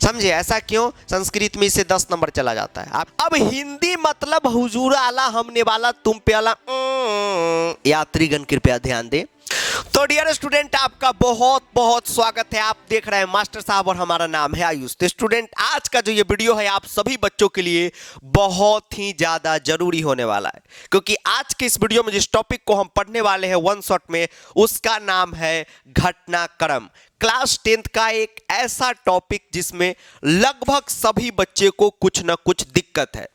समझे? ऐसा क्यों? संस्कृत में इसे 10 नंबर चला जाता है। अब हिंदी मतलब हुजूर आला हमने वाला तुम पे आला। यात्रीगण कृपया ध्यान दें। तो डियर स्टूडेंट, आपका बहुत बहुत स्वागत है। आप देख रहे हैं मास्टर साहब और हमारा नाम है आयुष। तो स्टूडेंट, आज का जो ये वीडियो है आप सभी बच्चों के लिए बहुत ही ज्यादा जरूरी होने वाला है, क्योंकि आज के इस वीडियो में जिस टॉपिक को हम पढ़ने वाले हैं वन शॉट में, उसका नाम है घटनाक्रम। क्लास 10th का एक ऐसा टॉपिक जिसमें लगभग सभी बच्चे को कुछ ना कुछ दिक्कत है।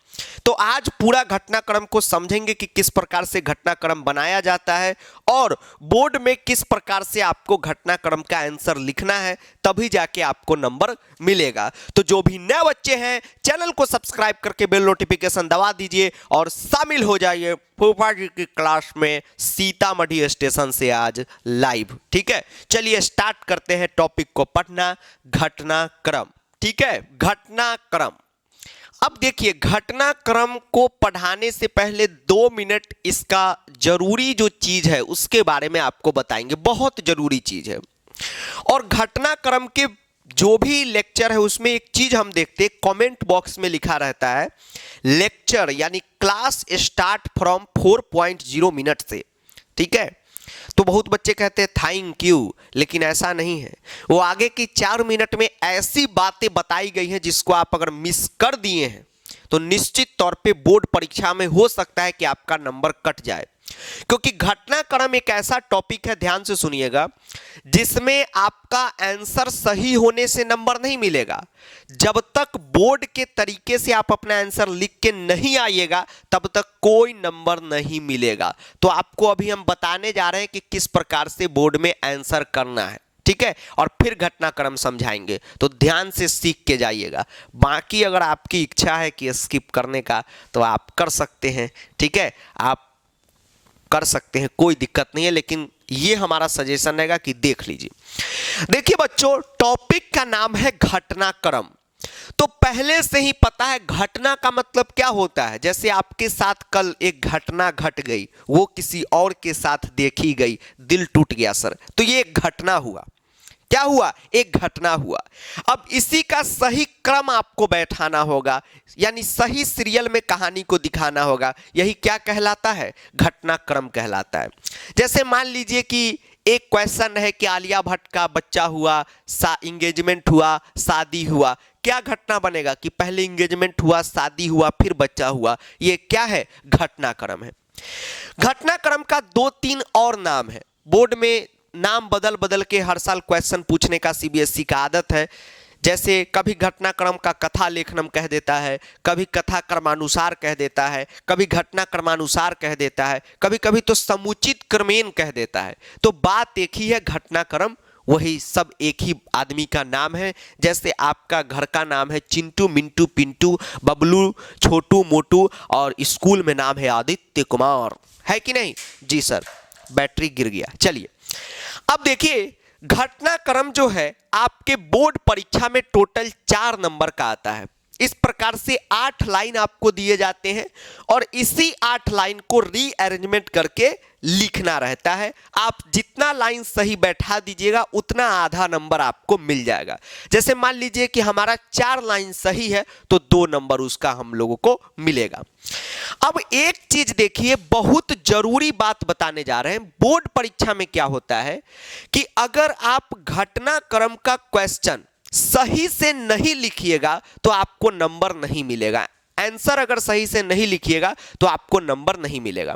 तो आज पूरा घटनाक्रम को समझेंगे कि किस प्रकार से घटनाक्रम बनाया जाता है और बोर्ड में किस प्रकार से आपको घटनाक्रम का आंसर लिखना है, तभी जाके आपको नंबर मिलेगा। तो जो भी नए बच्चे हैं चैनल को सब्सक्राइब करके बेल नोटिफिकेशन दबा दीजिए और शामिल हो जाइए फूफा जी की क्लास में सीतामढ़ी स्टेशन से आज लाइव। ठीक है, चलिए स्टार्ट करते हैं टॉपिक को पढ़ना, घटनाक्रम। ठीक है, घटनाक्रम। अब देखिए, घटनाक्रम को पढ़ाने से पहले 2 मिनट इसका जरूरी जो चीज है उसके बारे में आपको बताएंगे। बहुत जरूरी चीज है। और घटनाक्रम के जो भी लेक्चर है उसमें एक चीज हम देखते हैं, कमेंट बॉक्स में लिखा रहता है लेक्चर यानी क्लास स्टार्ट फ्रॉम 4.0 मिनट से। ठीक है, तो बहुत बच्चे कहते हैं थैंक यू, लेकिन ऐसा नहीं है। वो आगे की 4 मिनट में ऐसी बातें बताई गई हैं जिसको आप अगर मिस कर दिए हैं तो निश्चित तौर पे बोर्ड परीक्षा में हो सकता है कि आपका नंबर कट जाए। क्योंकि घटनाक्रम एक ऐसा टॉपिक है, ध्यान से सुनिएगा, जिसमें आपका आंसर सही होने से नंबर नहीं मिलेगा। जब तक बोर्ड के तरीके से आप अपना आंसर लिख के नहीं आइएगा तब तक कोई नंबर नहीं मिलेगा। तो आपको अभी हम बताने जा रहे हैं कि किस प्रकार से बोर्ड में आंसर करना है। ठीक है, और फिर घटनाक्रम समझाएंगे, तो ध्यान से सीख के जाइएगा। बाकी अगर आपकी इच्छा है कि स्किप करने का तो आप कर सकते हैं। ठीक है, आप कर सकते हैं, कोई दिक्कत नहीं है, लेकिन ये हमारा सजेशन रहेगा कि देख लीजिए। देखिए बच्चों, टॉपिक का नाम है घटनाक्रम। तो पहले से ही पता है घटना का मतलब क्या होता है। जैसे आपके साथ कल एक घटना घट गई, वो किसी और के साथ देखी गई, दिल टूट गया सर, तो ये एक घटना हुआ। क्या हुआ? एक घटना हुआ। अब इसी का सही क्रम आपको बैठाना होगा, यानी सही सीरियल में कहानी को दिखाना होगा। यही क्या कहलाता है? घटनाक्रम कहलाता है। जैसे मान लीजिए कि एक क्वेश्चन है कि आलिया भट्ट का बच्चा हुआ, इंगेजमेंट हुआ, शादी हुआ। क्या घटना बनेगा कि पहले इंगेजमेंट हुआ, शादी हुआ, फिर बच्चा हुआ। ये क्या है? घटनाक्रम है। घटनाक्रम का 2-3 और नाम है। बोर्ड में नाम बदल बदल के हर साल क्वेश्चन पूछने का सीबीएसई का आदत है। जैसे कभी घटनाक्रम का कथा लेखनम कह देता है, कभी कथा क्रमानुसार कह देता है, कभी घटना क्रमानुसार कह देता है, कभी कभी तो समुचित क्रमेण कह देता है। तो बात एक ही है, घटनाक्रम वही सब एक ही आदमी का नाम है। जैसे आपका घर का नाम है चिंटू, मिंटू, पिंटू, बबलू, छोटू, मोटू, और स्कूल में नाम है आदित्य कुमार, है कि नहीं? जी सर, बैटरी गिर गया। चलिए अब देखिए, घटनाक्रम जो है आपके बोर्ड परीक्षा में टोटल 4 नंबर का आता है। इस प्रकार से 8 लाइन आपको दिए जाते हैं और इसी 8 लाइन को रीअरेंजमेंट करके लिखना रहता है। आप जितना लाइन सही बैठा दीजिएगा उतना आधा नंबर आपको मिल जाएगा। जैसे मान लीजिए कि हमारा 4 लाइन सही है तो 2 नंबर उसका हम लोगों को मिलेगा। अब एक चीज देखिए, बहुत जरूरी बात बताने जा रहे हैं। बोर्ड परीक्षा में क्या होता है कि अगर आप घटनाक्रम का क्वेश्चन सही से नहीं लिखिएगा तो आपको नंबर नहीं मिलेगा। आंसर अगर सही से नहीं लिखिएगा तो आपको नंबर नहीं मिलेगा।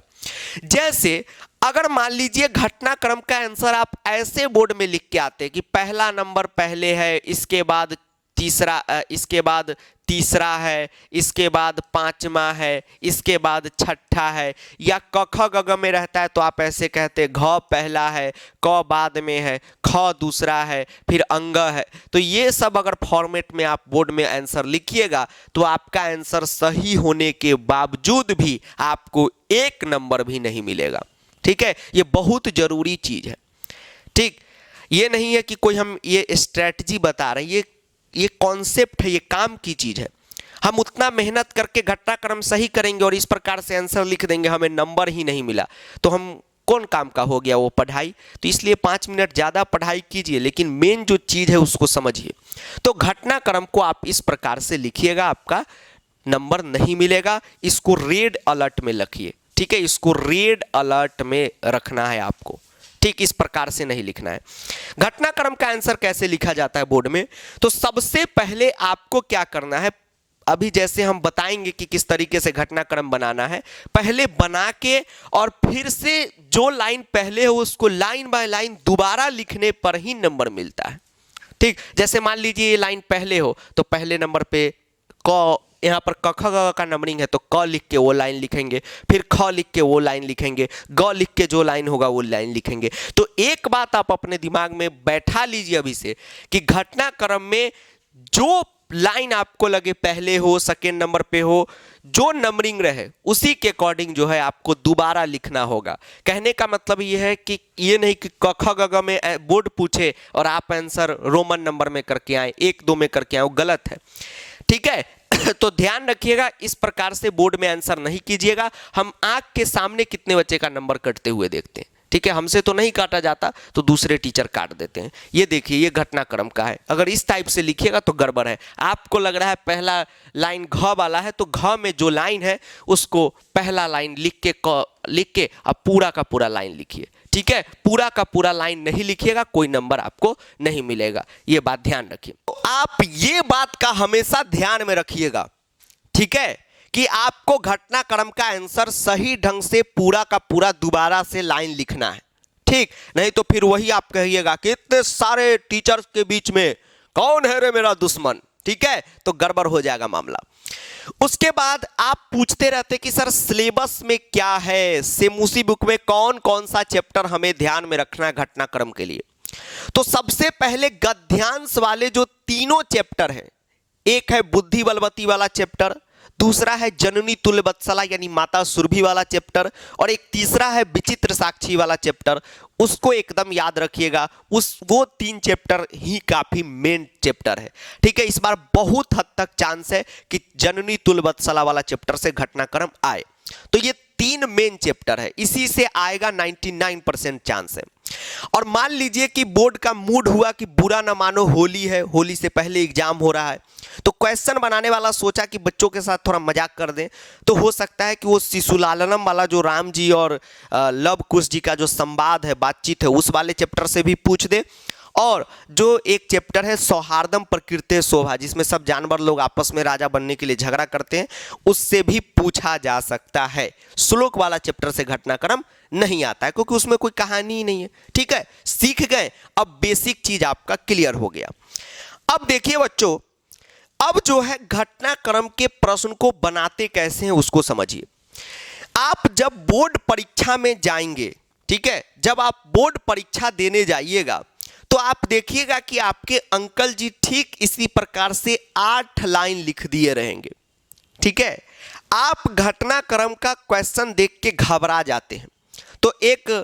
जैसे अगर मान लीजिए घटनाक्रम का आंसर आप ऐसे बोर्ड में लिख के आते हैं कि पहला नंबर पहले है, इसके बाद तीसरा, इसके बाद तीसरा है, इसके बाद 5वां है, इसके बाद छठा है, या क ख ग घ में रहता है तो आप ऐसे कहते घ पहला है, क बाद में है, ख दूसरा है, फिर अंग है। तो ये सब अगर फॉर्मेट में आप बोर्ड में आंसर लिखिएगा तो आपका आंसर सही होने के बावजूद भी आपको 1 नंबर भी नहीं मिलेगा। ठीक है, ये बहुत जरूरी चीज है। ठीक, ये नहीं है कि कोई हम ये स्ट्रेटजी बता रहे हैं, ये कॉन्सेप्ट है, ये काम की चीज है। हम उतना मेहनत करके घटनाक्रम सही करेंगे और इस प्रकार से आंसर लिख देंगे, हमें नंबर ही नहीं मिला तो हम कौन काम का हो गया वो पढ़ाई। तो इसलिए 5 मिनट ज़्यादा पढ़ाई कीजिए, लेकिन मेन जो चीज़ है उसको समझिए। तो घटनाक्रम को आप इस प्रकार से लिखिएगा, आपका नंबर नहीं मिलेगा। इसको रेड अलर्ट में रखिए, ठीक है, इसको रेड अलर्ट में रखना है आपको, ठीक, इस प्रकार से नहीं लिखना है। घटनाक्रम का आंसर कैसे लिखा जाता है बोर्ड में, तो सबसे पहले आपको क्या करना है, अभी जैसे हम बताएंगे कि किस तरीके से घटनाक्रम बनाना है, पहले बना के और फिर से जो लाइन पहले हो उसको लाइन बाय लाइन दोबारा लिखने पर ही नंबर मिलता है, ठीक। जैसे मान लीजिए ये लाइन पहले हो तो पहले नंबर पे क, यहाँ पर क ख ग का नंबरिंग है तो क लिख के वो लाइन लिखेंगे, फिर ख लिख के वो लाइन लिखेंगे, ग लिख के जो लाइन होगा वो लाइन लिखेंगे। तो एक बात आप अपने दिमाग में बैठा लीजिए अभी से कि घटनाक्रम में जो लाइन आपको लगे पहले हो, सेकेंड नंबर पे हो, जो नंबरिंग रहे उसी के अकॉर्डिंग जो है आपको दोबारा लिखना होगा। कहने का मतलब ये है कि ये नहीं कि क ख ग घ में बोर्ड पूछे और आप आंसर रोमन नंबर में करके आए, 1 2 में करके आए, वो गलत है, ठीक है। तो ध्यान रखिएगा, इस प्रकार से बोर्ड में आंसर नहीं कीजिएगा। हम आंख के सामने कितने बच्चे का नंबर कटते हुए देखते हैं, ठीक है, हमसे तो नहीं काटा जाता तो दूसरे टीचर काट देते हैं। ये देखिए ये घटनाक्रम का है, अगर इस टाइप से लिखिएगा तो गड़बड़ है। आपको लग रहा है पहला लाइन घ वाला है तो घ में जो लाइन है उसको पहला लाइन लिख के अब पूरा का पूरा लाइन लिखिए, ठीक है। पूरा का पूरा लाइन नहीं लिखिएगा, कोई नंबर आपको नहीं मिलेगा, ये बात ध्यान रखिए। तो आप ये बात का हमेशा ध्यान में रखिएगा, ठीक है, कि आपको घटनाक्रम का आंसर सही ढंग से पूरा का पूरा दोबारा से लाइन लिखना है, ठीक। नहीं तो फिर वही आप कहिएगा कि इतने सारे टीचर्स के बीच में कौन है रे मेरा दुश्मन, ठीक है, तो गड़बड़ हो जाएगा मामला। उसके बाद आप पूछते रहते कि सर सिलेबस में क्या है, सेमूसी बुक में कौन कौन सा चैप्टर हमें ध्यान में रखना है घटनाक्रम के लिए। तो सबसे पहले गद्यांश वाले जो तीनों चैप्टर हैं, एक है बुद्धि बलवती वाला चैप्टर, दूसरा है जननी तुल्य वत्सला यानी माता सुरभि वाला चैप्टर, और एक तीसरा है विचित्र साक्षी वाला चैप्टर, उसको एकदम याद रखिएगा। वो 3 चैप्टर ही काफी मेन चैप्टर है, ठीक है। इस बार बहुत हद तक चांस है कि जननी तुल्य वत्सला वाला चैप्टर से घटनाक्रम आए, तो ये 3 मेन चैप्टर है, इसी से आएगा 99% चांस है। और मान लीजिए कि बोर्ड का मूड हुआ कि बुरा न मानो होली है, होली से पहले एग्जाम हो रहा है, तो क्वेश्चन बनाने वाला सोचा कि बच्चों के साथ थोड़ा मजाक कर दें, तो हो सकता है कि वो शिशुलालनम वाला जो राम जी और लव कुश जी का जो संवाद है, बातचीत है, उस वाले चैप्टर से भी पूछ दे। और जो एक चैप्टर है सौहार्दम प्रकृति शोभा, जिसमें सब जानवर लोग आपस में राजा बनने के लिए झगड़ा करते हैं, उससे भी पूछा जा सकता है। श्लोक वाला चैप्टर से घटनाक्रम नहीं आता है क्योंकि उसमें कोई कहानी ही नहीं है, ठीक है। सीख गए, अब बेसिक चीज आपका क्लियर हो गया। अब देखिए बच्चों, अब जो है घटनाक्रम के प्रश्न को बनाते कैसे हैं उसको समझिए। आप जब बोर्ड परीक्षा में जाएंगे, ठीक है, जब आप बोर्ड परीक्षा देने जाइएगा तो आप देखिएगा कि आपके अंकल जी ठीक इसी प्रकार से 8 लाइन लिख दिए रहेंगे, ठीक है। आप घटनाक्रम का क्वेश्चन देख के घबरा जाते हैं, तो एक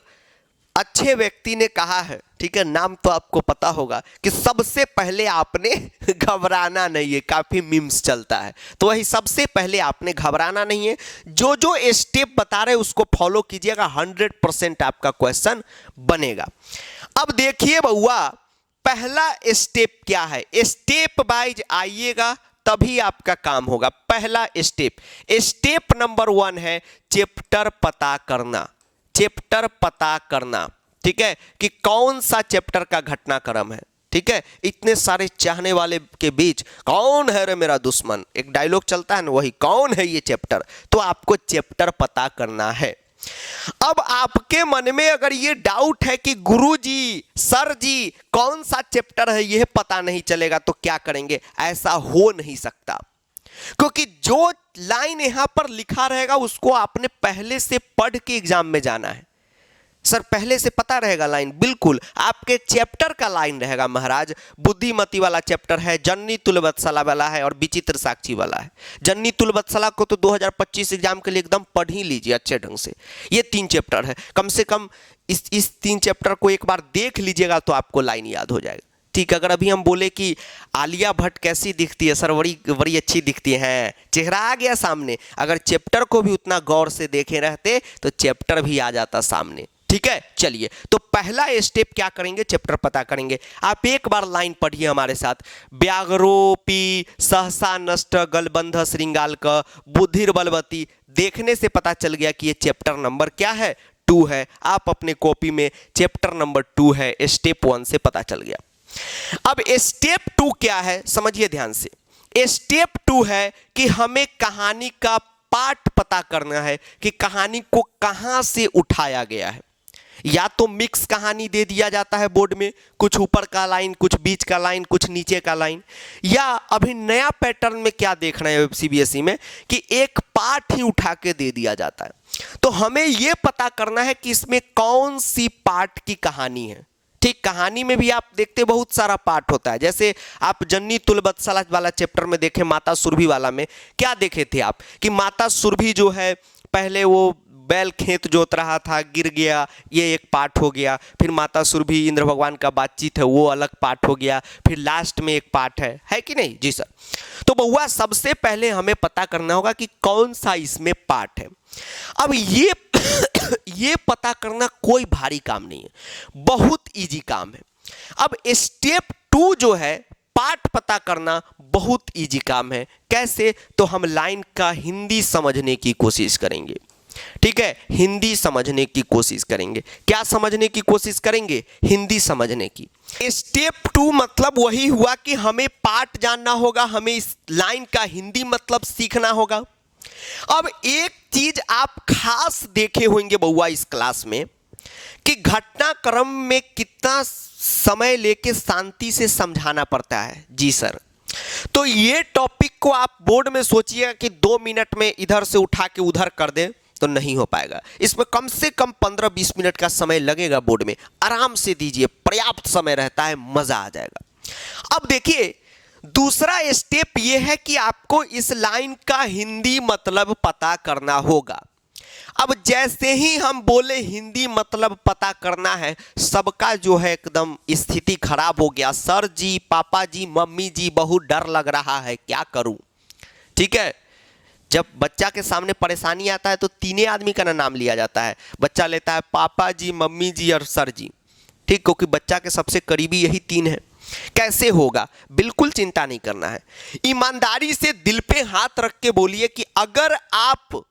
अच्छे व्यक्ति ने कहा है, ठीक है, नाम तो आपको पता होगा, कि सबसे पहले आपने घबराना नहीं है। काफी मीम्स चलता है, तो वही सबसे पहले आपने घबराना नहीं है। जो जो स्टेप बता रहे उसको फॉलो कीजिएगा, 100% आपका क्वेश्चन बनेगा। अब देखिए बउआ, पहला स्टेप क्या है, स्टेप वाइज आइएगा तभी आपका काम होगा। पहला स्टेप नंबर 1 है चैप्टर पता करना, चैप्टर पता करना, ठीक है, कि कौन सा चैप्टर का घटनाक्रम है, ठीक है। इतने सारे चाहने वाले के बीच कौन है रे मेरा दुश्मन, एक डायलॉग चलता है ना, वही कौन है ये चैप्टर, तो आपको चैप्टर पता करना है। अब आपके मन में अगर ये डाउट है कि गुरुजी, सर जी, कौन सा चैप्टर है यह पता नहीं चलेगा, तो क्या करेंगे, ऐसा हो नहीं सकता, क्योंकि जो लाइन यहां पर लिखा रहेगा उसको आपने पहले से पढ़ के एग्जाम में जाना है। सर पहले से पता रहेगा लाइन, बिल्कुल आपके चैप्टर का लाइन रहेगा महाराज। बुद्धिमती वाला चैप्टर है, जननी तुल्य वत्सला वाला है, और विचित्र साक्षी वाला है। जननी तुल्य वत्सला को तो 2025 एग्जाम के लिए एकदम पढ़ ही लीजिए अच्छे ढंग से। ये 3 चैप्टर है, कम से कम इस 3 चैप्टर को एक बार देख लीजिएगा तो आपको लाइन याद हो जाएगा, ठीक। अगर अभी हम बोले कि आलिया भट्ट कैसी दिखती है, सर बड़ी अच्छी दिखती है, चेहरा आ गया सामने। अगर चैप्टर को भी उतना गौर से देखे रहते तो चैप्टर भी आ जाता सामने, ठीक है, चलिए तो पहला स्टेप क्या करेंगे, चैप्टर पता करेंगे। आप एक बार लाइन पढ़िए हमारे साथ। व्याघ्रोपी सहसा नष्ट गलबंध श्रृंगाल का बुद्धिर बलवती। देखने से पता चल गया कि ये चैप्टर नंबर क्या है, 2 है। आप अपने कॉपी में चैप्टर नंबर 2 है, स्टेप 1 से पता चल गया। अब स्टेप 2 क्या है, समझिए ध्यान से। स्टेप 2 है कि हमें कहानी का पार्ट पता करना है कि कहानी को कहां से उठाया गया है। या तो मिक्स कहानी दे दिया जाता है बोर्ड में, कुछ ऊपर का लाइन, कुछ बीच का लाइन, कुछ नीचे का लाइन, या अभी नया पैटर्न में क्या देख रहे हैं सीबीएसई में कि एक पार्ट ही उठा के दे दिया जाता है। तो हमें यह पता करना है कि इसमें कौन सी पार्ट की कहानी है। ठीक, कहानी में भी आप देखते बहुत सारा पार्ट होता है। जैसे आप जन्नी तुलबत्सला वाला चैप्टर में देखें, माता सुरभि वाला में क्या देखे थे आप कि माता सुरभि जो है पहले वो बैल खेत जोत रहा था, गिर गया, ये एक पार्ट हो गया। फिर माता सुरभि इंद्र भगवान का बातचीत है, वो अलग पार्ट हो गया। फिर लास्ट में एक पार्ट है कि नहीं जी सर। तो बउआ सबसे पहले हमें पता करना होगा कि कौन सा इसमें पार्ट है। अब ये पता करना कोई भारी काम नहीं है, बहुत इजी काम है। अब स्टेप 2 जो है पार्ट पता करना बहुत इजी काम है। कैसे, तो हम लाइन का हिंदी समझने की कोशिश करेंगे। ठीक है, हिंदी समझने की कोशिश करेंगे। क्या समझने की कोशिश करेंगे, हिंदी समझने की। स्टेप 2 मतलब वही हुआ कि हमें पार्ट जानना होगा, हमें इस लाइन का हिंदी मतलब सीखना होगा। अब एक चीज आप खास देखे होंगे बउआ इस क्लास में कि घटनाक्रम में कितना समय लेके शांति से समझाना पड़ता है। जी सर, तो ये टॉपिक को आप बोर्ड में सोचिएगा कि 2 मिनट में इधर से उठा के उधर कर दे तो नहीं हो पाएगा। इसमें कम से कम 15-20 मिनट का समय लगेगा। बोर्ड में आराम से दीजिए, पर्याप्त समय रहता है, मजा आ जाएगा। अब देखिए दूसरा स्टेप यह है कि आपको इस लाइन का हिंदी मतलब पता करना होगा। अब जैसे ही हम बोले हिंदी मतलब पता करना है, सबका जो है एकदम स्थिति खराब हो गया। सर जी, पापा जी, मम्मी जी, बहुत डर लग रहा है, क्या करूं। ठीक है, जब बच्चा के सामने परेशानी आता है तो 3 आदमी का नाम लिया जाता है। बच्चा लेता है पापा जी, मम्मी जी और सर जी। ठीक, क्योंकि बच्चा के सबसे करीबी यही 3 है। कैसे होगा, बिल्कुल चिंता नहीं करना है। ईमानदारी से दिल पे हाथ रख के बोलिए कि अगर आप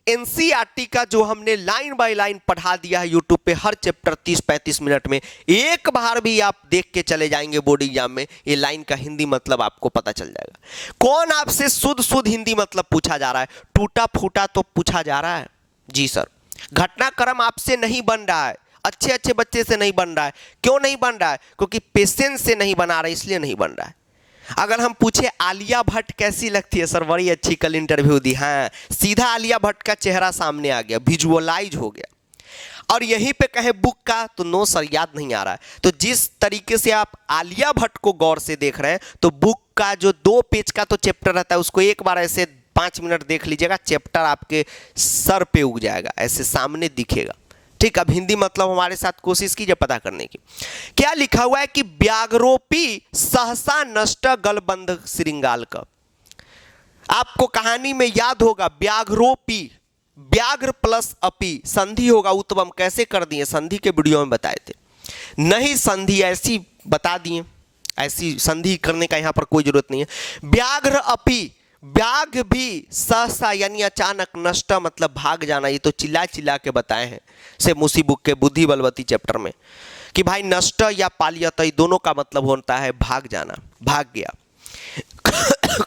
एनसीईआरटी का जो हमने लाइन बाय लाइन पढ़ा दिया है यूट्यूब पे, हर चैप्टर 30-35 मिनट में, एक बार भी आप देख के चले जाएंगे बोर्ड एग्जाम में, ये लाइन का हिंदी मतलब आपको पता चल जाएगा। कौन आपसे शुद्ध हिंदी मतलब पूछा जा रहा है, टूटा फूटा तो पूछा जा रहा है। जी सर, घटनाक्रम आपसे नहीं बन रहा है, अच्छे बच्चे से नहीं बन रहा है। क्यों नहीं बन रहा है, क्योंकि पेशेंस से नहीं बना रहा है, इसलिए नहीं बन रहा है। अगर हम पूछे आलिया भट्ट कैसी लगती है, सर बड़ी अच्छी, कल इंटरव्यू दी, हाँ, सीधा आलिया भट्ट का चेहरा सामने आ गया, विजुअलाइज हो गया। और यहीं पे कहे बुक का, तो नो सर याद नहीं आ रहा है। तो जिस तरीके से आप आलिया भट्ट को गौर से देख रहे हैं, तो बुक का जो 2 पेज का तो चैप्टर रहता है, उसको एक बार ऐसे 5 मिनट देख लीजिएगा, चैप्टर आपके सर पे उग जाएगा, ऐसे सामने दिखेगा। ठीक, अब हिंदी मतलब हमारे साथ कोशिश कीजिए पता करने की। क्या लिखा हुआ है कि व्याघ्रोपी सहसा नष्ट गलबंध श्रृंगाल का। आपको कहानी में याद होगा व्याघ्रोपी, व्याघ्र प्लस अपी, संधि होगा उत्तम। कैसे कर दिए, संधि के वीडियो में बताए थे। नहीं संधि ऐसी बता दिए, ऐसी संधि करने का यहां पर कोई जरूरत नहीं है। व्याघ्र अपी, व्याघ्र भी सहसा यानी अचानक, नष्ट मतलब भाग जाना। ये तो चिल्ला चिल्ला के बताए हैं से मुसी बुक के बुद्धि बलवती चैप्टर में कि भाई नष्ट या पालियत दोनों का मतलब होता है भाग जाना, भाग गया।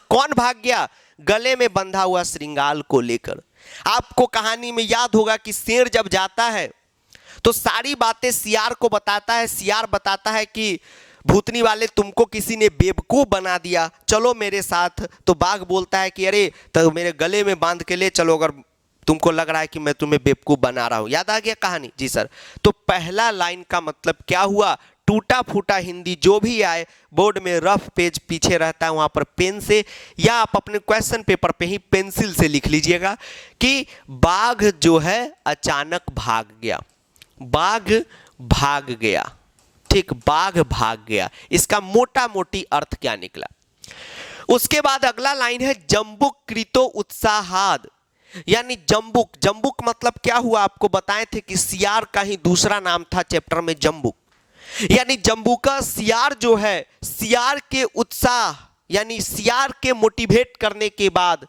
कौन भाग गया, गले में बंधा हुआ श्रृंगाल को लेकर। आपको कहानी में याद होगा कि शेर जब जाता है तो सारी बातें सियार को बताता है। सियार बताता है कि भूतनी वाले तुमको किसी ने बेवकूफ बना दिया, चलो मेरे साथ। तो बाघ बोलता है कि अरे तो मेरे गले में बांध के ले चलो, अगर तुमको लग रहा है कि मैं तुम्हें बेवकूफ बना रहा हूं। याद आ गया कहानी। जी सर, तो पहला लाइन का मतलब क्या हुआ, टूटा फूटा हिंदी जो भी आए बोर्ड में रफ पेज पीछे रहता है, वहां पर पेन से या आप अपने क्वेश्चन पेपर पे ही पेंसिल से लिख लीजिएगा कि बाघ जो है अचानक भाग गया, बाघ भाग गया। ठीक, बाघ भाग गया, इसका मोटा मोटी अर्थ क्या निकला। उसके बाद अगला लाइन है जम्बुक कृतो उत्साहाद, यानी जम्बुक। जम्बुक मतलब क्या हुआ, आपको बताए थे कि सियार का ही दूसरा नाम था चैप्टर में जम्बुक। यानी जम्बुका सियार जो है, सियार के उत्साह यानी सियार के मोटिवेट करने के बाद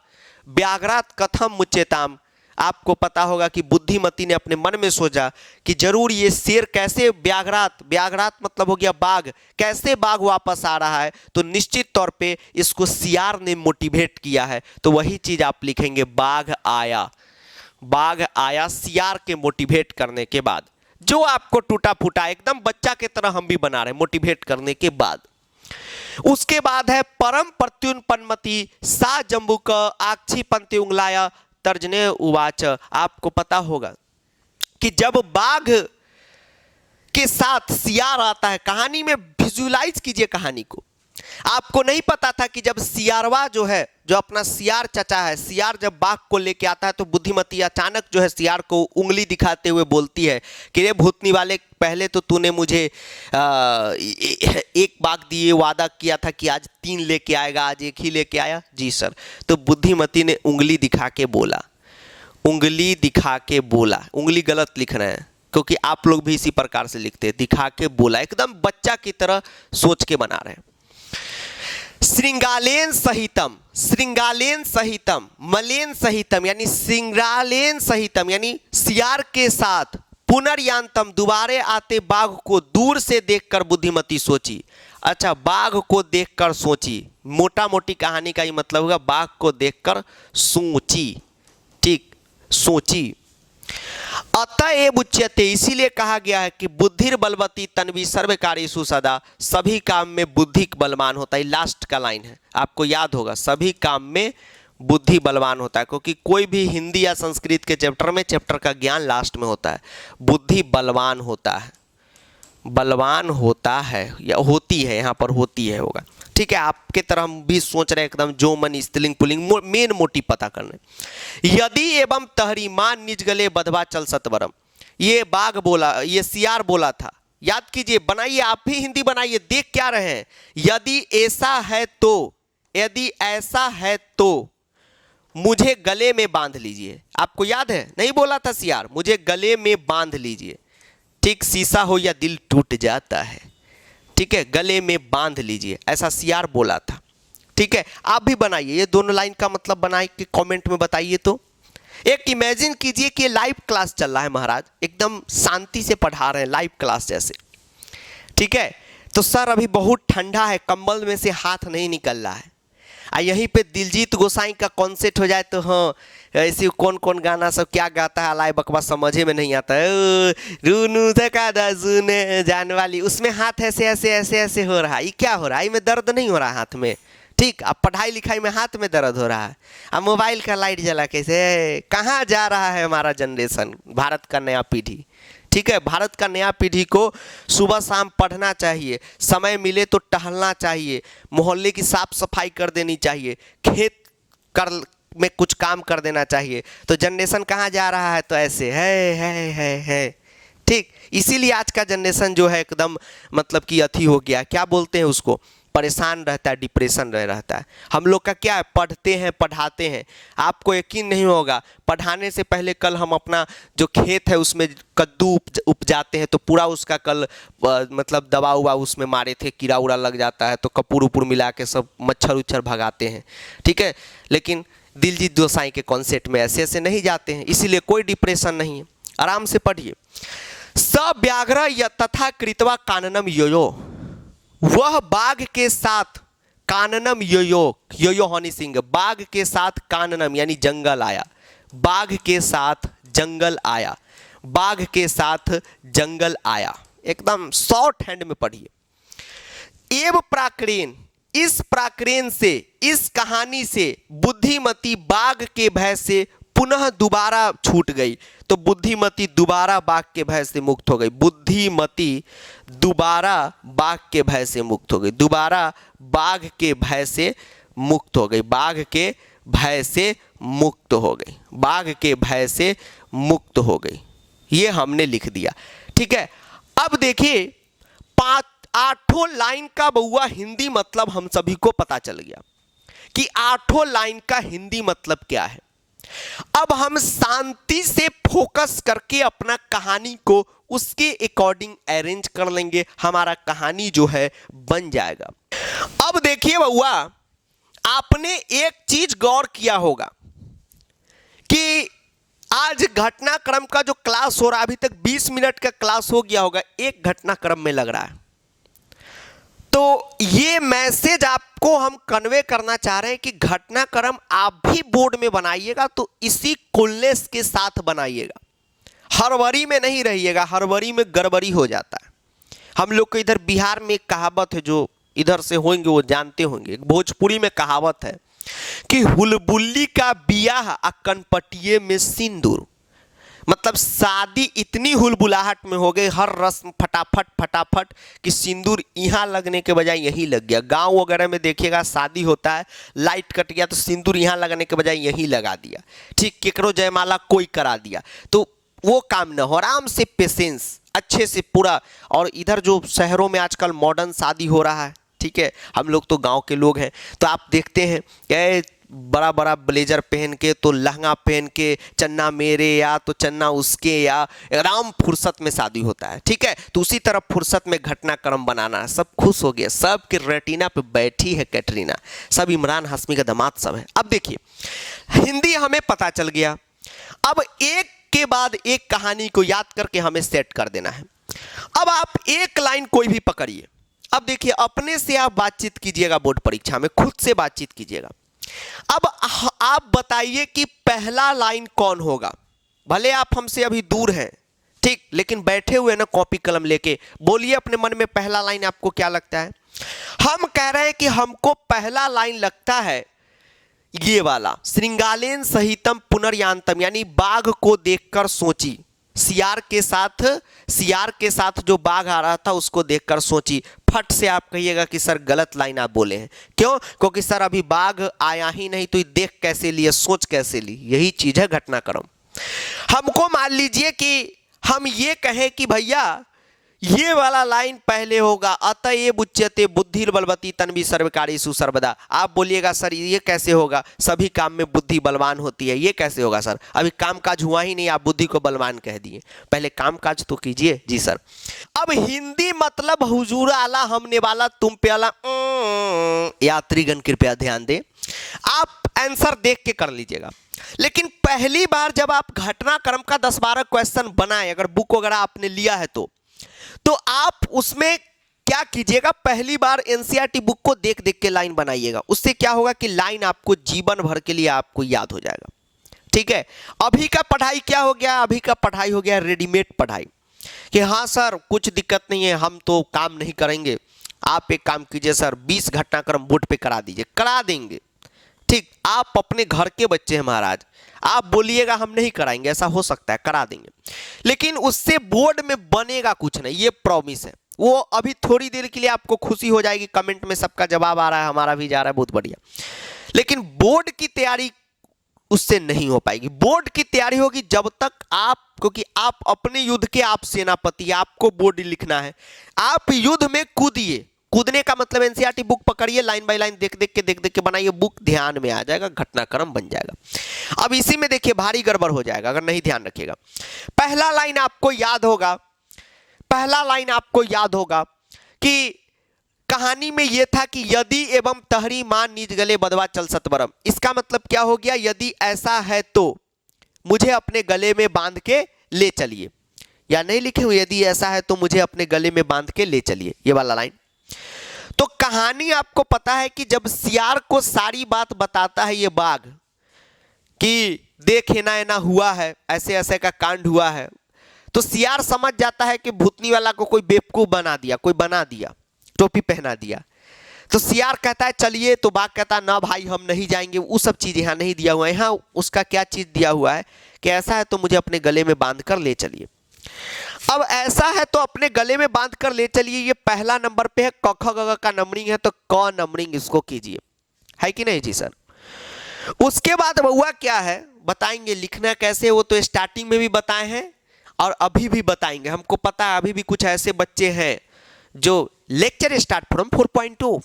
व्याघ्रात कथम मुच्यताम, आपको पता होगा कि बुद्धिमती ने अपने मन में सोचा कि जरूर ये शेर कैसे व्याघ्रात मतलब हो गया बाघ, कैसे बाघ वापस आ रहा है, तो निश्चित तौर पे इसको सियार ने मोटिवेट किया है। तो वही चीज आप लिखेंगे, बाघ आया। बाघ आया सियार के मोटिवेट करने के बाद। जो आपको टूटा फूटा एकदम बच्चा के तरह हम भी बना रहे हैं मोटिवेट करने के बाद। उसके बाद है परम प्रत्युन्पन्नमति सा जम्बुक आक्षी पंक्ति उंगलाय तर्जने उवाच। आपको पता होगा कि जब बाघ के साथ सियार आता है, कहानी में विजुअलाइज कीजिए कहानी को। आपको नहीं पता था कि जब सियारवा जो है, जो अपना सियार चचा है, सियार जब बाघ को लेके आता है तो बुद्धिमती अचानक जो है सियार को उंगली दिखाते हुए बोलती है कि रे भूतनी वाले, पहले तो तूने मुझे एक बाघ दिए, वादा किया था कि आज 3 लेके आएगा, आज 1 ही लेके आया। जी सर। तो बुद्धिमती ने उंगली दिखा के बोला, उंगली दिखा के बोला। उंगली गलत लिख रहे हैं क्योंकि आप लोग भी इसी प्रकार से लिखते हैं, दिखा के बोला, एकदम बच्चा की तरह सोच के बना रहे हैं। श्रृंगालेन सहितम, श्रृंगालेन सहितम, मलेन सहितम यानी श्रृंगालेन सहितम यानी सियार के साथ, पुनर्यांतम दोबारे आते बाघ को दूर से देखकर बुद्धिमती सोची। अच्छा, बाघ को देखकर सोची, मोटा मोटी कहानी का ही मतलब होगा बाघ को देखकर सोची। ठीक, सोची। अतएव उच्यते, इसीलिए कहा गया है कि बुद्धिर बलवती तन्वी सर्वकार्येषु सदा, सभी काम में बुद्धि बलवान होता है। लास्ट का लाइन है, आपको याद होगा, सभी काम में बुद्धि बलवान होता है, क्योंकि कोई भी हिंदी या संस्कृत के चैप्टर में चैप्टर का ज्ञान लास्ट में होता है। बुद्धि बलवान होता है, बलवान होता है या होती है, यहाँ पर होती है होगा। ठीक है, आपके तरह हम भी सोच रहे हैं एकदम जो मन स्त्रीलिंग पुल्लिंग मेन मोटिव पता करने। यदि एवं तहरी मान निज गले बधवा चल सतवरम, ये बाघ बोला, ये सियार बोला था। याद कीजिए, बनाइए, आप भी हिंदी बनाइए, देख क्या रहे हैं। यदि ऐसा है तो, यदि ऐसा है तो मुझे गले में बांध लीजिए। आपको याद है, नहीं बोला था सियार, मुझे गले में बांध लीजिए। ठीक, शीशा हो या दिल टूट जाता है, ठीक है, गले में बांध लीजिए, ऐसा सियार बोला था। ठीक है, आप भी बनाइए, ये दोनों लाइन का मतलब बनाए के कमेंट में बताइए। तो एक इमेजिन कीजिए कि लाइव क्लास चल रहा है, महाराज एकदम शांति से पढ़ा रहे हैं, लाइव क्लास जैसे। ठीक है, तो सर अभी बहुत ठंडा है, कंबल में से हाथ नहीं निकल रहा है। यहीं पे दिलजीत गोसाई का कॉन्सेप्ट हो जाए तो हाँ, ऐसे कौन कौन गाना सब क्या गाता है, अलाय बकवास समझे में नहीं आता है। रूनू धका दाजुने जान वाली, उसमें हाथ ऐसे ऐसे ऐसे ऐसे हो रहा है। ये क्या हो रहा है? में दर्द नहीं हो रहा है हाथ में। ठीक, अब पढ़ाई लिखाई में हाथ में दर्द हो रहा है। अब मोबाइल का लाइट जला कैसे, कहाँ जा रहा है हमारा जनरेशन, भारत का नया पीढ़ी। ठीक है, भारत का नया पीढ़ी को सुबह शाम पढ़ना चाहिए, समय मिले तो टहलना चाहिए, मोहल्ले की साफ सफाई कर देनी चाहिए, खेत कर में कुछ काम कर देना चाहिए। तो जनरेशन कहाँ जा रहा है? तो ऐसे है। ठीक, इसीलिए आज का जनरेशन जो है एकदम मतलब कि अथी हो गया, क्या बोलते हैं उसको, परेशान रहता है, डिप्रेशन रहता है। हम लोग का क्या है, पढ़ते हैं पढ़ाते हैं। आपको यकीन नहीं होगा, पढ़ाने से पहले कल हम अपना जो खेत है उसमें कद्दू उपजाते हैं तो पूरा उसका कल मतलब दवा उवा उसमें मारे थे, कीड़ा उड़ा लग जाता है तो कपूर उपूर मिला के सब मच्छर उच्छर भगाते हैं। ठीक है, लेकिन दिलजीत दोसाई के कॉन्सेप्ट में ऐसे ऐसे नहीं जाते हैं, इसीलिए कोई डिप्रेशन नहीं है। आराम से पढ़िए। स व्याघ्र य तथा कृतवा काननम योयो, वह बाघ के साथ काननम योयो हनी सिंह, बाघ के साथ काननम यानी जंगल आया, बाघ के साथ जंगल आया, बाघ के साथ जंगल आया। एकदम शॉर्ट हैंड में पढ़िए। एव प्राक्रेन, इस प्राक्रेन से, इस कहानी से बुद्धिमती बाघ के भय से पुनः दोबारा छूट गई। तो बुद्धिमती दोबारा बाघ के भय से मुक्त हो गई, बुद्धिमती दोबारा बाघ के भय से मुक्त हो गई, दोबारा बाघ के भय से मुक्त हो गई, बाघ के भय से मुक्त हो गई, बाघ के भय से मुक्त हो गई। ये हमने लिख दिया। ठीक है, अब देखिए 8 लाइन का बउआ हिंदी मतलब हम सभी को पता चल गया कि 8 लाइन का हिंदी मतलब क्या है। अब हम शांति से फोकस करके अपना कहानी को उसके अकॉर्डिंग अरेंज कर लेंगे, हमारा कहानी जो है बन जाएगा। अब देखिए बउआ, आपने एक चीज गौर किया होगा कि आज घटनाक्रम का जो क्लास हो रहा है, अभी तक 20 मिनट का क्लास हो गया होगा, एक घटनाक्रम में लग रहा है। तो ये मैसेज आपको हम कन्वे करना चाह रहे हैं कि घटनाक्रम आप भी बोर्ड में बनाइएगा तो इसी कुलनेस के साथ बनाइएगा, हड़बड़ी में नहीं रहिएगा, हड़बड़ी में गड़बड़ी हो जाता है। हम लोग को इधर बिहार में एक कहावत है, जो इधर से होंगे वो जानते होंगे, भोजपुरी में कहावत है कि हुलबुल्ली का बियाह आ कनपटिये में सिंदूर। मतलब शादी इतनी हुलबुलाहट में हो गई, हर रस्म फटाफट फटाफट कि सिंदूर यहाँ लगने के बजाय यहीं लग गया। गांव वगैरह में देखिएगा शादी होता है, लाइट कट गया तो सिंदूर यहाँ लगने के बजाय यहीं लगा दिया, ठीक, केकरो जयमाला कोई करा दिया। तो वो काम न हो, आराम से पेशेंस अच्छे से पूरा। और इधर जो शहरों में आजकल मॉडर्न शादी हो रहा है, ठीक है, हम लोग तो गांव के लोग हैं, तो आप देखते हैं कि बड़ा बड़ा ब्लेजर पहन के, तो लहंगा पहन के, चन्ना मेरे या तो चन्ना उसके, या एकदम फुर्सत में शादी होता है, ठीक है। तो उसी तरह फुर्सत में घटनाक्रम बनाना है। सब खुश हो गया, सब के रेटिना पे बैठी है कैटरीना, सब इमरान हाशमी का दामाद सब है। अब देखिए, हिंदी हमें पता चल गया, अब एक के बाद एक कहानी को याद करके हमें सेट कर देना है। अब आप एक लाइन कोई भी पकड़िए। अब देखिए, अपने से आप बातचीत कीजिएगा, बोर्ड परीक्षा में खुद से बातचीत कीजिएगा। अब आप बताइए कि पहला लाइन कौन होगा। भले आप हमसे अभी दूर हैं, ठीक, लेकिन बैठे हुए ना कॉपी कलम लेके, बोलिए अपने मन में पहला लाइन आपको क्या लगता है। हम कह रहे हैं कि हमको पहला लाइन लगता है ये वाला, श्रृंगालेन सहितम पुनर्यांतम, यानी बाघ को देखकर सोची, सियार के साथ जो बाघ आ रहा था उसको देखकर सोची। फट से आप कहिएगा कि सर गलत लाइन आप बोले हैं। क्यों? क्योंकि सर अभी बाघ आया ही नहीं तो ये देख कैसे लिए, सोच कैसे ली। यही चीज है घटनाक्रम। हमको मान लीजिए कि हम ये कहें कि भैया ये वाला लाइन पहले होगा, अतएव उच्यते बुद्धि बलवती तन्वी सर्वकारी सुसर्वदा। आप बोलिएगा सर ये कैसे होगा, सभी काम में बुद्धि बलवान होती है, ये कैसे होगा सर, अभी काम काज हुआ ही नहीं, आप बुद्धि को बलवान कह दिए, पहले काम काज तो कीजिए। जी सर। अब हिंदी मतलब हुजूर आला हमने वाला तुम पे आला। यात्रीगण कृपया ध्यान दें, आप आंसर देख के कर लीजिएगा। लेकिन पहली बार जब आप घटनाक्रम का 10-12 क्वेश्चन बनाए, अगर बुक वगैरह आपने लिया है तो आप उसमें क्या कीजिएगा, पहली बार एनसीईआरटी बुक को देख देख के लाइन बनाइएगा। उससे क्या होगा कि लाइन आपको जीवन भर के लिए आपको याद हो जाएगा, ठीक है। अभी का पढ़ाई क्या हो गया, अभी का पढ़ाई हो गया रेडीमेड पढ़ाई, कि हाँ सर कुछ दिक्कत नहीं है, हम तो काम नहीं करेंगे, आप एक काम कीजिए सर 20 घटनाक्रम बोर्ड पे करा दीजिए, करा देंगे, ठीक। आप अपने घर के बच्चे हैं महाराज, आप बोलिएगा हम नहीं कराएंगे, ऐसा हो सकता है, करा देंगे, लेकिन उससे बोर्ड में बनेगा कुछ नहीं, ये प्रॉमिस है। वो अभी थोड़ी देर के लिए आपको खुशी हो जाएगी, कमेंट में सबका जवाब आ रहा है, हमारा भी जा रहा है, बहुत बढ़िया, लेकिन बोर्ड की तैयारी उससे नहीं हो पाएगी। बोर्ड की तैयारी होगी जब तक आप, क्योंकि आप अपने युद्ध के आप सेनापति, आपको बोर्ड लिखना है, आप युद्ध में कूदिए। कूदने का मतलब एनसीईआरटी बुक पकड़िए, लाइन बाय लाइन देख देख के बनाइए, बुक ध्यान में आ जाएगा, घटनाक्रम बन जाएगा। अब इसी में देखिए भारी गड़बड़ हो जाएगा अगर नहीं ध्यान रखिएगा। पहला लाइन आपको याद होगा कि कहानी में यह था कि यदि एवं तहरी मान निज गले बदवा चल सतवरम। इसका मतलब क्या हो गया, यदि ऐसा है तो मुझे अपने गले में बांध के ले चलिए, या नहीं लिखे हुए, यदि ऐसा है तो मुझे अपने गले में बांध के ले चलिए, ये वाला लाइन। तो कहानी आपको पता है कि जब सियार को सारी बात बताता है ये बाघ कि देख एना हुआ है, ऐसे ऐसे का कांड हुआ है, तो सियार समझ जाता है कि भूतनी वाला को कोई बेवकूफ बना दिया, टोपी पहना दिया। तो सियार कहता है चलिए, तो बाघ कहता है ना भाई हम नहीं जाएंगे, वो सब चीज यहाँ नहीं दिया हुआ है, यहाँ उसका क्या चीज दिया हुआ है कि ऐसा है तो मुझे अपने गले में बांध कर ले चलिए। अब ऐसा है तो अपने गले में बांध कर ले चलिए, ये पहला नंबर पे है, क ख ग घ का नंबरिंग है तो क नंबरिंग इसको कीजिए, है कि नहीं जी सर। उसके बाद बउआ क्या है बताएंगे, लिखना कैसे वो तो स्टार्टिंग में भी बताए हैं और अभी भी बताएंगे। हमको पता है अभी भी कुछ ऐसे बच्चे हैं जो लेक्चर स्टार्ट फ्रॉम 4.2,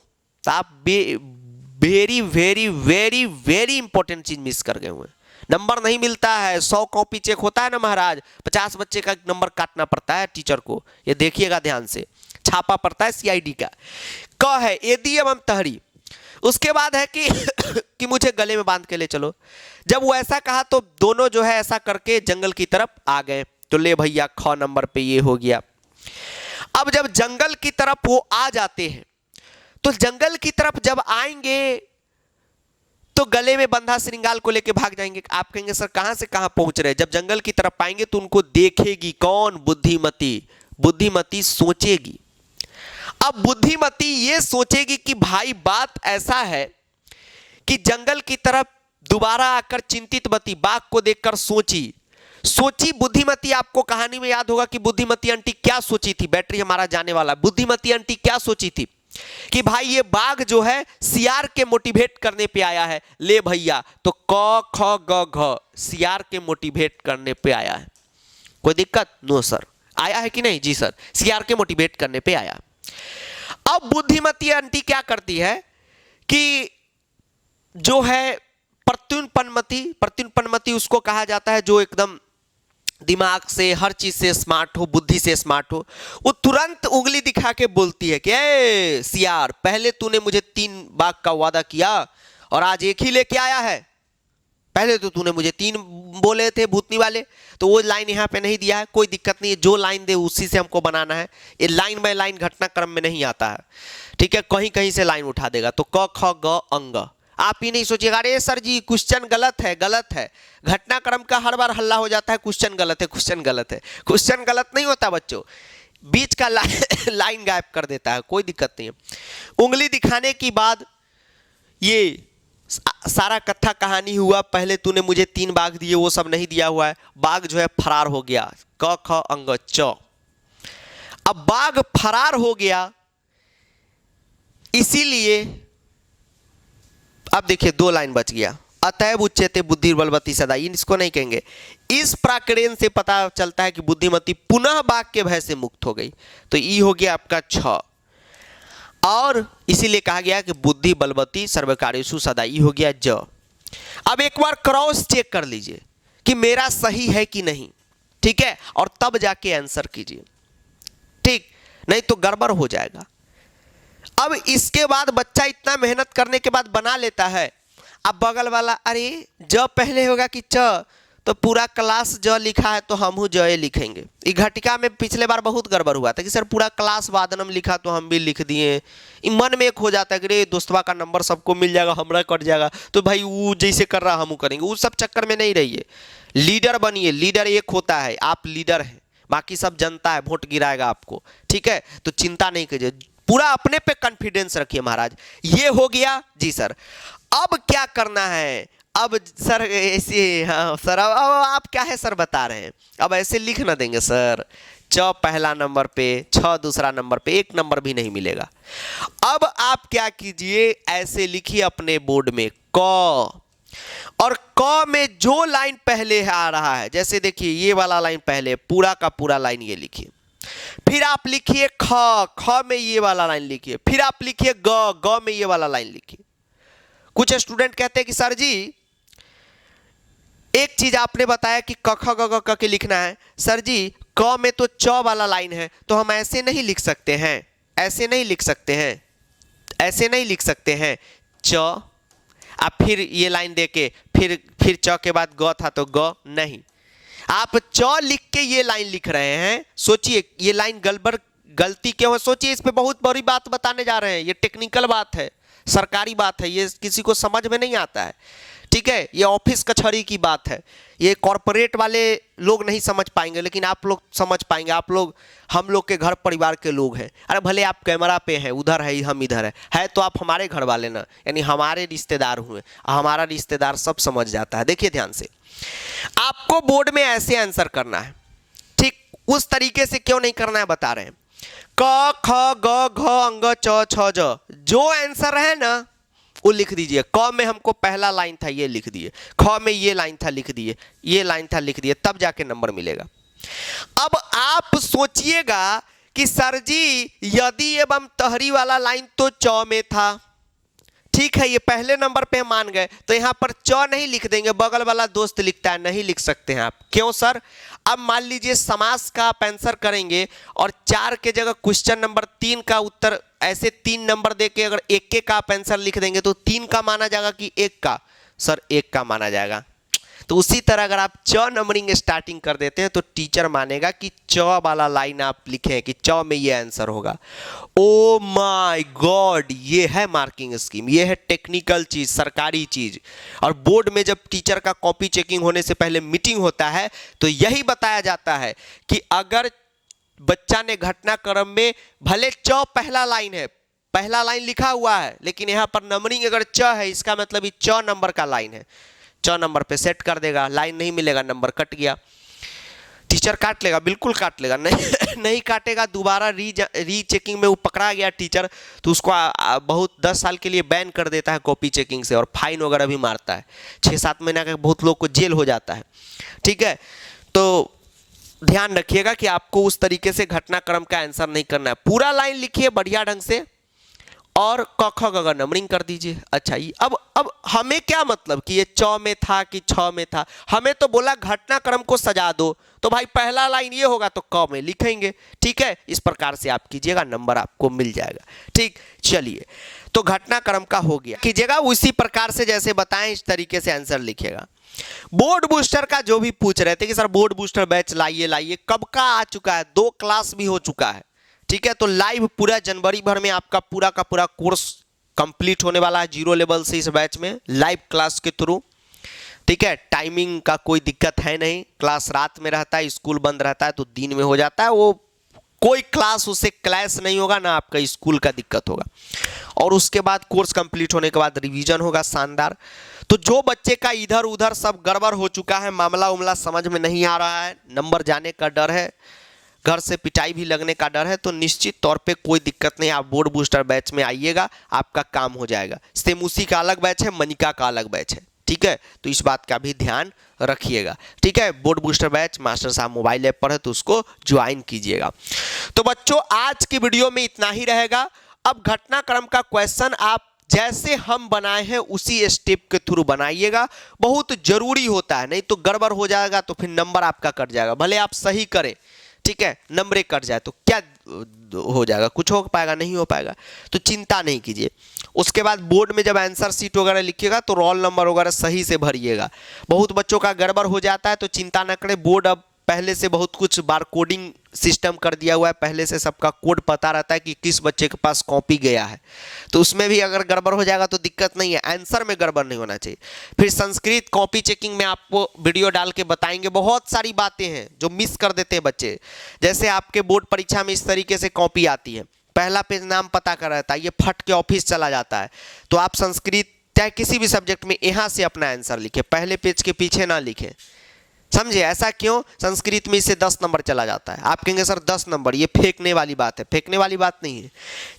तो आप very very very very important चीज मिस कर गए हुए हैं। नंबर नहीं मिलता है, 100 कॉपी चेक होता है ना महाराज, 50 बच्चे का नंबर काटना पड़ता है टीचर को, ये देखिएगा ध्यान से, छापा पड़ता है CID का। क है एदी एवं तहरी। उसके बाद है कि कि मुझे गले में बांध के ले चलो। जब वो ऐसा कहा तो दोनों जो है ऐसा करके जंगल की तरफ आ गए। तो ले भैया ख नंबर पे ये हो गया। अब जब जंगल की तरफ वो आ जाते हैं तो जंगल की तरफ जब आएंगे तो गले में बंधा श्रृंगाल को लेके भाग जाएंगे। आप कहेंगे सर कहां से कहां पहुंच रहे हैं? जब जंगल की तरफ आएंगे तो उनको देखेगी कौन? बुद्धिमती। बुद्धिमती सोचेगी। अब बुद्धिमती ये सोचेगी कि भाई बात ऐसा है कि जंगल की तरफ दोबारा आकर चिंतित मती बाघ को देखकर सोची बुद्धिमती। आपको कहानी में याद होगा कि बुद्धिमती आंटी क्या सोची थी। बैटरी हमारा जाने वाला। बुद्धिमती आंटी क्या सोची थी कि भाई ये बाघ जो है सियार के मोटिवेट करने पे आया है। ले भैया तो क ख ग घ सियार के मोटिवेट करने पे आया है। कोई दिक्कत? No sir. आया है कि नहीं? जी सर, सियार के मोटिवेट करने पे आया। अब बुद्धिमती आंटी क्या करती है कि जो है प्रत्युत्पन्नमती उसको कहा जाता है जो एकदम दिमाग से हर चीज से स्मार्ट हो, बुद्धि से स्मार्ट हो। वो तुरंत उंगली दिखा के बोलती है कि ए सियार, पहले तूने मुझे 3 बाघ का वादा किया और आज एक ही लेके आया है। पहले तो तूने मुझे 3 बोले थे भूतनी वाले, तो वो लाइन यहाँ पे नहीं दिया है। कोई दिक्कत नहीं है, जो लाइन दे उसी से हमको बनाना है। ये लाइन बाय लाइन घटनाक्रम में नहीं आता है, ठीक है? कहीं कहीं से लाइन उठा देगा। तो क ख ग अंग। आप ही नहीं सोचिएगा अरे सर जी क्वेश्चन गलत है। घटनाक्रम का हर बार हल्ला हो जाता है क्वेश्चन गलत है। क्वेश्चन गलत नहीं होता बच्चों, बीच का लाइन गायब कर देता है। कोई दिक्कत नहीं है। उंगली दिखाने की बाद ये सारा कथा कहानी हुआ। पहले तूने मुझे 3 बाघ दिए, वो सब नहीं दिया हुआ है। बाघ जो है फरार हो गया। क ख अंग च। अब बाघ फरार हो गया, इसीलिए अब देखिए 2 लाइन बच गया। अतएव उच्यते बुद्धि बलवती सदा। इसको नहीं कहेंगे। इस प्राकरण से पता चलता है कि बुद्धिमती पुनः बाघ के भय से मुक्त हो गई। तो ई हो गया आपका 6। और इसीलिए कहा गया कि बुद्धि बलवती सर्वकार्येषु सदा। ई हो गया ज। अब एक बार क्रॉस चेक कर लीजिए कि मेरा सही है कि नहीं, ठीक है? और तब जाके आंसर कीजिए, ठीक? नहीं तो गड़बड़ हो जाएगा। अब इसके बाद बच्चा इतना मेहनत करने के बाद बना लेता है। अब बगल वाला अरे ज पहले होगा कि च, तो पूरा क्लास ज लिखा है तो हम ज लिखेंगे। ये घटिका में पिछले बार बहुत गड़बड़ हुआ था कि सर पूरा क्लास वादनम लिखा तो हम भी लिख दिए। मन में एक हो जाता है कि रे दोस्तवा का नंबर सबको मिल जाएगा, हमरा कट जाएगा, तो भाई वो जैसे कर रहा हम करेंगे। उस सब चक्कर में नहीं रहिए, लीडर बनिए। लीडर एक होता है, आप लीडर हैं, बाकी सब जनता है, वोट गिराएगा आपको, ठीक है? तो चिंता नहीं कीजिए, पूरा अपने पे कॉन्फिडेंस रखिए महाराज। ये हो गया जी सर। अब क्या करना है? अब सर ऐसे, हाँ सर अब आप क्या है सर बता रहे हैं? अब ऐसे लिख ना देंगे सर। च पहला नंबर पे, 6 दूसरा नंबर पे, 1 नंबर भी नहीं मिलेगा। अब आप क्या कीजिए, ऐसे लिखिए अपने बोर्ड में क, और क में जो लाइन पहले आ रहा है, जैसे देखिए ये वाला लाइन पहले, पूरा का पूरा लाइन ये लिखिए। फिर आप लिखिए ख, ख में ये वाला लाइन लिखिए। फिर आप लिखिए ग, ग में ये वाला लाइन लिखिए। कुछ स्टूडेंट कहते हैं कि सर जी एक चीज आपने बताया कि क ख ग घ के लिखना है। सर जी क में तो च वाला लाइन है, तो हम ऐसे नहीं लिख सकते हैं, ऐसे नहीं लिख सकते हैं, ऐसे नहीं लिख सकते हैं च। आप फिर ये लाइन देके फिर च के बाद ग था तो ग नहीं, आप च लिख के ये लाइन लिख रहे हैं। सोचिए ये लाइन गलती क्यों है? सोचिए, इस पे बहुत बड़ी बात बताने जा रहे हैं। ये टेक्निकल बात है, सरकारी बात है, ये किसी को समझ में नहीं आता है, ठीक है? ये ऑफिस कचहरी की बात है, ये कॉरपोरेट वाले लोग नहीं समझ पाएंगे, लेकिन आप लोग समझ पाएंगे। आप लोग हम लोग के घर परिवार के लोग हैं। अरे भले आप कैमरा पे हैं, उधर है हम इधर है तो आप हमारे घर वाले ना, यानी हमारे रिश्तेदार हुए। हमारा रिश्तेदार सब समझ जाता है। देखिए ध्यान से, आपको बोर्ड में ऐसे आंसर करना है, ठीक? उस तरीके से क्यों नहीं करना है बता रहे हैं। क ख ग घ अंग च छ ज, जो आंसर है ना वो लिख दीजिए। क में हमको पहला लाइन था ये लिख दिए, ख में ये लाइन था लिख दिए, ये लाइन था लिख दिए, तब जाके नंबर मिलेगा। अब आप सोचिएगा कि सर जी यदि एवं तहरी वाला लाइन तो च में था, ठीक है, ये पहले नंबर पे मान गए, तो यहाँ पर च नहीं लिख देंगे, बगल वाला दोस्त लिखता है, नहीं लिख सकते हैं आप। क्यों सर? अब मान लीजिए समास का आप आंसर करेंगे और 4 के जगह क्वेश्चन नंबर 3 का उत्तर ऐसे 3 नंबर देके अगर 1 का आप आंसर लिख देंगे तो 3 का माना जाएगा कि 1 का? सर 1 का माना जाएगा। तो उसी तरह अगर आप च नंबरिंग स्टार्टिंग कर देते हैं तो टीचर मानेगा कि च वाला लाइन आप लिखे हैं कि च में ये आंसर होगा। ओ माय गॉड, ये है मार्किंग स्कीम, ये है टेक्निकल चीज, सरकारी चीज। और बोर्ड में जब टीचर का कॉपी चेकिंग होने से पहले मीटिंग होता है तो यही बताया जाता है कि अगर बच्चा ने घटनाक्रम में भले च पहला लाइन है, पहला लाइन लिखा हुआ है, लेकिन यहाँ पर नंबरिंग अगर च है, इसका मतलब ये च नंबर का लाइन है, च नंबर पे सेट कर देगा, लाइन नहीं मिलेगा, नंबर कट गया। टीचर काट लेगा, बिल्कुल काट लेगा, नहीं काटेगा, दोबारा री चेकिंग में वो पकड़ा गया टीचर तो उसको बहुत 10 साल के लिए बैन कर देता है कॉपी चेकिंग से, और फाइन वगैरह भी मारता है, 6-7 महीना का बहुत लोग को जेल हो जाता है। ठीक है, तो ध्यान रखिएगा कि आपको उस तरीके से घटनाक्रम का आंसर नहीं करना है। पूरा लाइन लिखिए बढ़िया ढंग से और क ख ग नंबरिंग कर दीजिए। अच्छा, ये अब हमें क्या मतलब कि ये च में था कि छ में था? हमें तो बोला घटनाक्रम को सजा दो, तो भाई पहला लाइन ये होगा तो क में लिखेंगे। ठीक है, इस प्रकार से आप कीजिएगा, नंबर आपको मिल जाएगा। ठीक, चलिए, तो घटनाक्रम का हो गया, कीजिएगा उसी प्रकार से जैसे बताएं इस तरीके से आंसर लिखिएगा। बोर्ड बूस्टर का जो भी पूछ रहे थे कि सर बोर्ड बूस्टर बैच लाइए, कब का आ चुका है? 2 क्लास भी हो चुका है। ठीक है, तो लाइव पूरा जनवरी भर में आपका पूरा का पूरा कोर्स कंप्लीट होने वाला है 0 लेवल से इस बैच में, लाइव क्लास के थ्रू। ठीक है, टाइमिंग का कोई दिक्कत है नहीं, क्लास रात में रहता है, स्कूल बंद रहता है तो दिन में हो जाता है, वो कोई क्लास उससे क्लैश नहीं होगा, ना आपका स्कूल का दिक्कत होगा। और उसके बाद कोर्स कंप्लीट होने के बाद रिवीजन होगा शानदार। तो जो बच्चे का इधर उधर सब गड़बड़ हो चुका है, मामला उमला समझ में नहीं आ रहा है, नंबर जाने का डर है, घर से पिटाई भी लगने का डर है, तो निश्चित तौर पे कोई दिक्कत नहीं, आप बोर्ड बूस्टर बैच में आइएगा, आपका काम हो जाएगा। सेम उसी का अलग बैच है, मनिका का अलग बैच है। ठीक है, तो इस बात का भी ध्यान रखिएगा। ठीक है, बोर्ड बूस्टर बैच मास्टर साहब मोबाइल ऐप पर है तो उसको ज्वाइन कीजिएगा। तो बच्चों, आज की वीडियो में इतना ही रहेगा। अब घटनाक्रम का क्वेश्चन आप जैसे हम बनाए हैं उसी स्टेप के थ्रू बनाइएगा, बहुत जरूरी होता है, नहीं तो गड़बड़ हो जाएगा तो फिर नंबर आपका कट जाएगा। भले आप सही करें, ठीक है, नंबर कट जाए तो क्या हो जाएगा? कुछ हो पाएगा? नहीं हो पाएगा। तो चिंता नहीं कीजिए। उसके बाद बोर्ड में जब आंसर शीट वगैरह लिखिएगा तो रोल नंबर वगैरह सही से भरिएगा। बहुत बच्चों का गड़बड़ हो जाता है तो चिंता न करें, बोर्ड अब पहले से बहुत कुछ बार कोडिंग सिस्टम कर दिया हुआ है, पहले से सबका कोड पता रहता है कि किस बच्चे के पास कॉपी गया है, तो उसमें भी अगर गड़बड़ हो जाएगा तो दिक्कत नहीं है, आंसर में गड़बड़ नहीं होना चाहिए। फिर संस्कृत कॉपी चेकिंग में आपको वीडियो डाल के बताएंगे, बहुत सारी बातें हैं जो मिस कर देते हैं बच्चे। जैसे आपके बोर्ड परीक्षा में इस तरीके से कॉपी आती है, पहला पेज नाम पता कर रहता है, ये फट के ऑफिस चला जाता है, तो आप संस्कृत चाहे किसी भी सब्जेक्ट में यहाँ से अपना आंसर लिखे, पहले पेज के पीछे ना लिखें। समझे? ऐसा क्यों? संस्कृत में इससे 10 नंबर चला जाता है। आप कहेंगे सर 10 नंबर, ये फेंकने वाली बात है। फेंकने वाली बात नहीं है।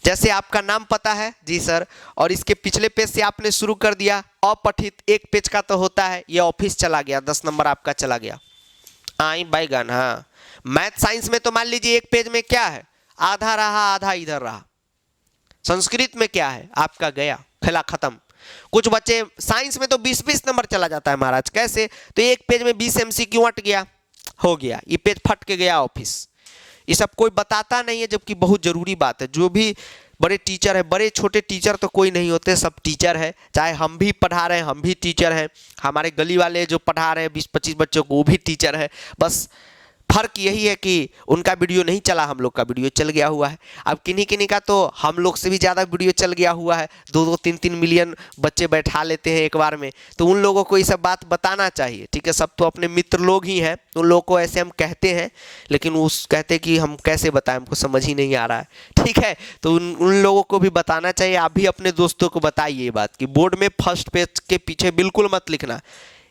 जैसे आपका नाम पता है जी सर, और इसके पिछले पेज से आपने शुरू कर दिया, अपठित 1 पेज का तो होता है, ये ऑफिस चला गया, 10 नंबर आपका चला गया। आई बैगन। हाँ, मैथ साइंस में तो मान लीजिए 1 पेज में क्या है, आधा रहा आधा इधर रहा। संस्कृत में क्या है, आपका गया, खेला खत्म। कुछ बच्चे साइंस में तो 20-20 नंबर चला जाता है महाराज। कैसे? तो 1 पेज में 20 MCQ अट गया, हो गया, ये पेज फट के गया ऑफिस। ये सब कोई बताता नहीं है, जबकि बहुत जरूरी बात है। जो भी बड़े टीचर है, बड़े छोटे टीचर तो कोई नहीं होते, सब टीचर है। चाहे हम भी पढ़ा रहे हैं, हम भी टीचर हैं, हमारे गली वाले जो पढ़ा रहे हैं 20-25 बच्चों को, वो भी टीचर है। बस फर्क यही है कि उनका वीडियो नहीं चला, हम लोग का वीडियो चल गया हुआ है। अब किन्हीं का तो हम लोग से भी ज़्यादा वीडियो चल गया हुआ है, 2-2, 3-3 मिलियन बच्चे बैठा लेते हैं एक बार में, तो उन लोगों को ये सब बात बताना चाहिए। ठीक है, सब तो अपने मित्र लोग ही हैं, उन लोगों को ऐसे हम कहते हैं, लेकिन उस कहते कि हम कैसे बताएं, हमको समझ ही नहीं आ रहा है। ठीक है, तो उन लोगों को भी बताना चाहिए। आप भी अपने दोस्तों को बताइए ये बात कि बोर्ड में फर्स्ट पेज के पीछे बिल्कुल मत लिखना।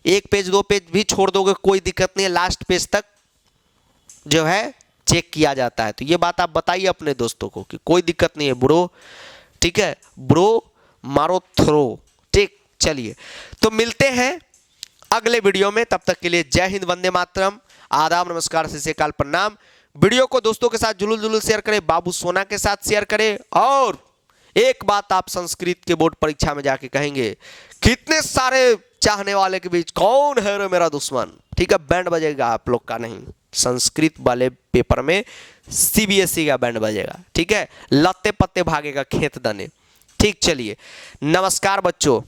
1 पेज 2 पेज भी छोड़ दोगे कोई दिक्कत नहीं है, लास्ट पेज तक जो है चेक किया जाता है। तो ये बात आप बताइए अपने दोस्तों को कि कोई दिक्कत नहीं है ब्रो। ठीक है, ब्रो मारो थ्रो। ठीक, चलिए तो मिलते हैं अगले वीडियो में, तब तक के लिए जय हिंद, वंदे मातरम, आदाब, नमस्कार, सत श्री अकाल, प्रणाम। वीडियो को दोस्तों के साथ जुलूल शेयर करें, बाबू सोना के साथ शेयर करें, और एक बात आप संस्कृत के बोर्ड परीक्षा में जाके कहेंगे, कितने सारे चाहने वाले के बीच कौन है रे मेरा दुश्मन, ठीक है, बैंड बजेगा आप लोग का नहीं, संस्कृत वाले पेपर में सीबीएसई का बैंड बजेगा, ठीक है, लत्ते पत्ते भागेगा खेत दने। ठीक, चलिए, नमस्कार बच्चों।